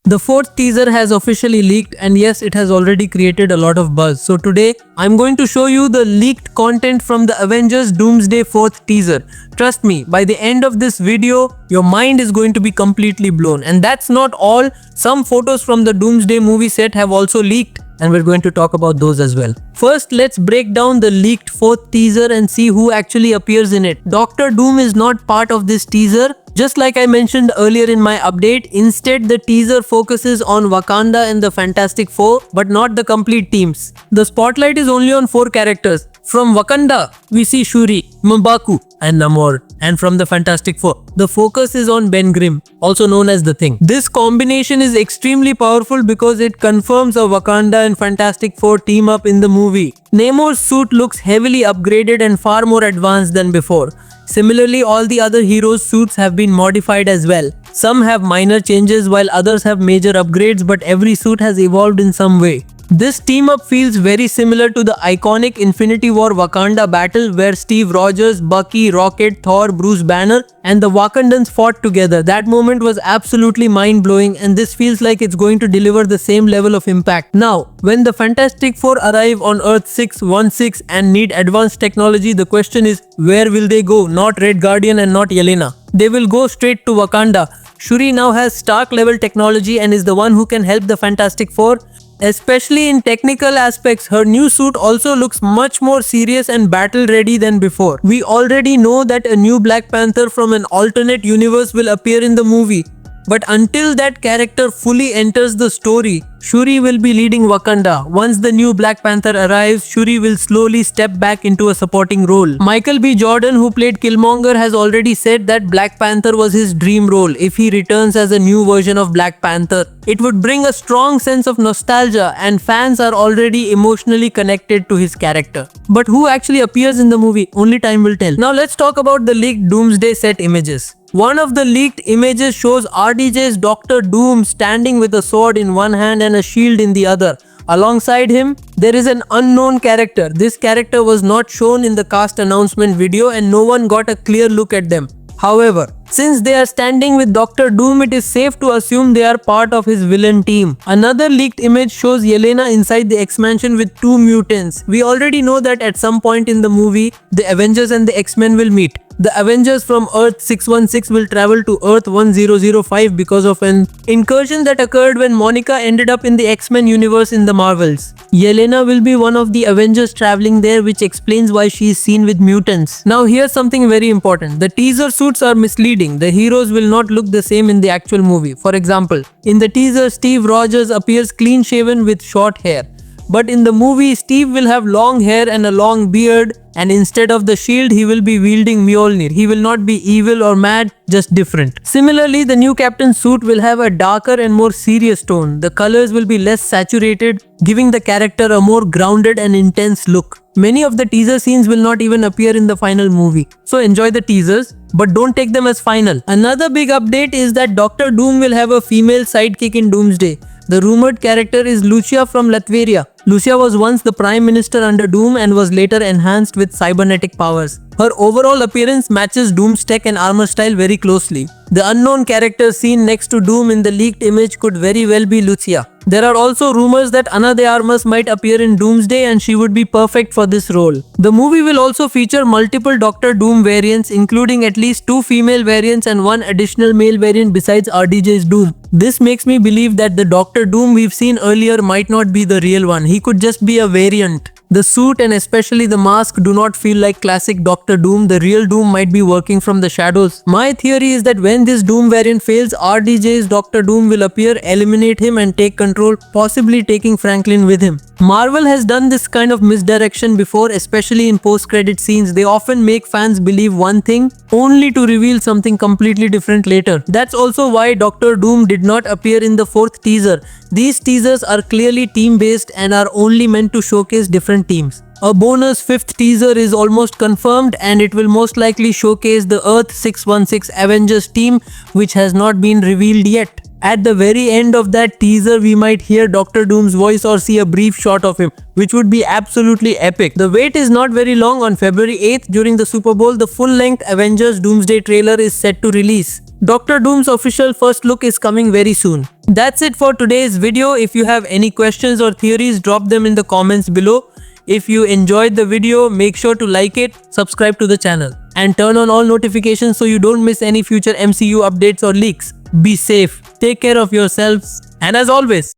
The fourth teaser has officially leaked, and yes, it has already created a lot of buzz. So today, I'm going to show you the leaked content from the Avengers Doomsday 4th teaser. Trust me, by the end of this video, your mind is going to be completely blown. And that's not all. Some photos from the Doomsday movie set have also leaked, and we're going to talk about those as well. First, let's break down the leaked 4th teaser and see who actually appears in it. Doctor Doom is not part of this teaser. Just like I mentioned earlier in my update, instead the teaser focuses on Wakanda and the Fantastic Four, but not the complete teams. The spotlight is only on 4 characters. From Wakanda, we see Shuri, M'Baku, and Namor. And from the Fantastic Four, the focus is on Ben Grimm, also known as The Thing. This combination is extremely powerful because it confirms a Wakanda and Fantastic Four team up in the movie. Namor's suit looks heavily upgraded and far more advanced than before. Similarly, all the other heroes' suits have been modified as well. Some have minor changes while others have major upgrades, but every suit has evolved in some way. This team up feels very similar to the iconic Infinity War Wakanda battle where Steve Rogers, Bucky, Rocket, Thor, Bruce Banner and the Wakandans fought together. That moment was absolutely mind-blowing, and this feels like it's going to deliver the same level of impact. Now, when the Fantastic Four arrive on Earth 616 and need advanced technology, the question is, where will they go? Not Red Guardian and not Yelena. They will go straight to Wakanda. Shuri now has Stark level technology and is the one who can help the Fantastic Four. Especially in technical aspects, her new suit also looks much more serious and battle ready than before. We already know that a new Black Panther from an alternate universe will appear in the movie. But until that character fully enters the story, Shuri will be leading Wakanda. Once the new Black Panther arrives, Shuri will slowly step back into a supporting role. Michael B. Jordan, who played Killmonger, has already said that Black Panther was his dream role. If he returns as a new version of Black Panther, it would bring a strong sense of nostalgia, and fans are already emotionally connected to his character. But who actually appears in the movie? Only time will tell. Now let's talk about the leaked Doomsday set images. One of the leaked images shows RDJ's Doctor Doom standing with a sword in one hand and a shield in the other. Alongside him, there is an unknown character. This character was not shown in the cast announcement video and no one got a clear look at them. However, since they are standing with Doctor Doom, it is safe to assume they are part of his villain team. Another leaked image shows Yelena inside the X-Mansion with 2 mutants. We already know that at some point in the movie, the Avengers and the X-Men will meet. The Avengers from Earth 616 will travel to Earth 1005 because of an incursion that occurred when Monica ended up in the X-Men universe in the Marvels. Yelena will be one of the Avengers traveling there, which explains why she is seen with mutants. Now here's something very important. The teaser suits are misleading. The heroes will not look the same in the actual movie. For example, in the teaser, Steve Rogers appears clean-shaven with short hair. But in the movie, Steve will have long hair and a long beard, and instead of the shield, he will be wielding Mjolnir. He will not be evil or mad, just different. Similarly, the new Captain's suit will have a darker and more serious tone. The colors will be less saturated, giving the character a more grounded and intense look. Many of the teaser scenes will not even appear in the final movie. So enjoy the teasers, but don't take them as final. Another big update is that Doctor Doom will have a female sidekick in Doomsday. The rumored character is Lucia from Latveria. Lucia was once the Prime Minister under Doom and was later enhanced with cybernetic powers. Her overall appearance matches Doom's tech and armor style very closely. The unknown character seen next to Doom in the leaked image could very well be Lucia. There are also rumors that Ana de Armas might appear in Doomsday and she would be perfect for this role. The movie will also feature multiple Doctor Doom variants, including at least 2 female variants and 1 additional male variant besides RDJ's Doom. This makes me believe that the Doctor Doom we've seen earlier might not be the real one. He could just be a variant. The suit and especially the mask do not feel like classic Doctor Doom. The real Doom might be working from the shadows. My theory is that when this Doom variant fails, RDJ's Doctor Doom will appear, eliminate him and take control, possibly taking Franklin with him. Marvel has done this kind of misdirection before, especially in post-credit scenes. They often make fans believe one thing only to reveal something completely different later. That's also why Doctor Doom did not appear in the 4th teaser. These teasers are clearly team-based and are only meant to showcase different teams. A bonus 5th teaser is almost confirmed and it will most likely showcase the Earth 616 Avengers team, which has not been revealed yet. At the very end of that teaser, we might hear Doctor Doom's voice or see a brief shot of him, which would be absolutely epic. The wait is not very long. On February 8th, during the Super Bowl, the full-length Avengers Doomsday trailer is set to release. Doctor Doom's official first look is coming very soon. That's it for today's video. If you have any questions or theories, drop them in the comments below. If you enjoyed the video, make sure to like it, subscribe to the channel, and turn on all notifications so you don't miss any future MCU updates or leaks. Be safe, take care of yourselves, and as always,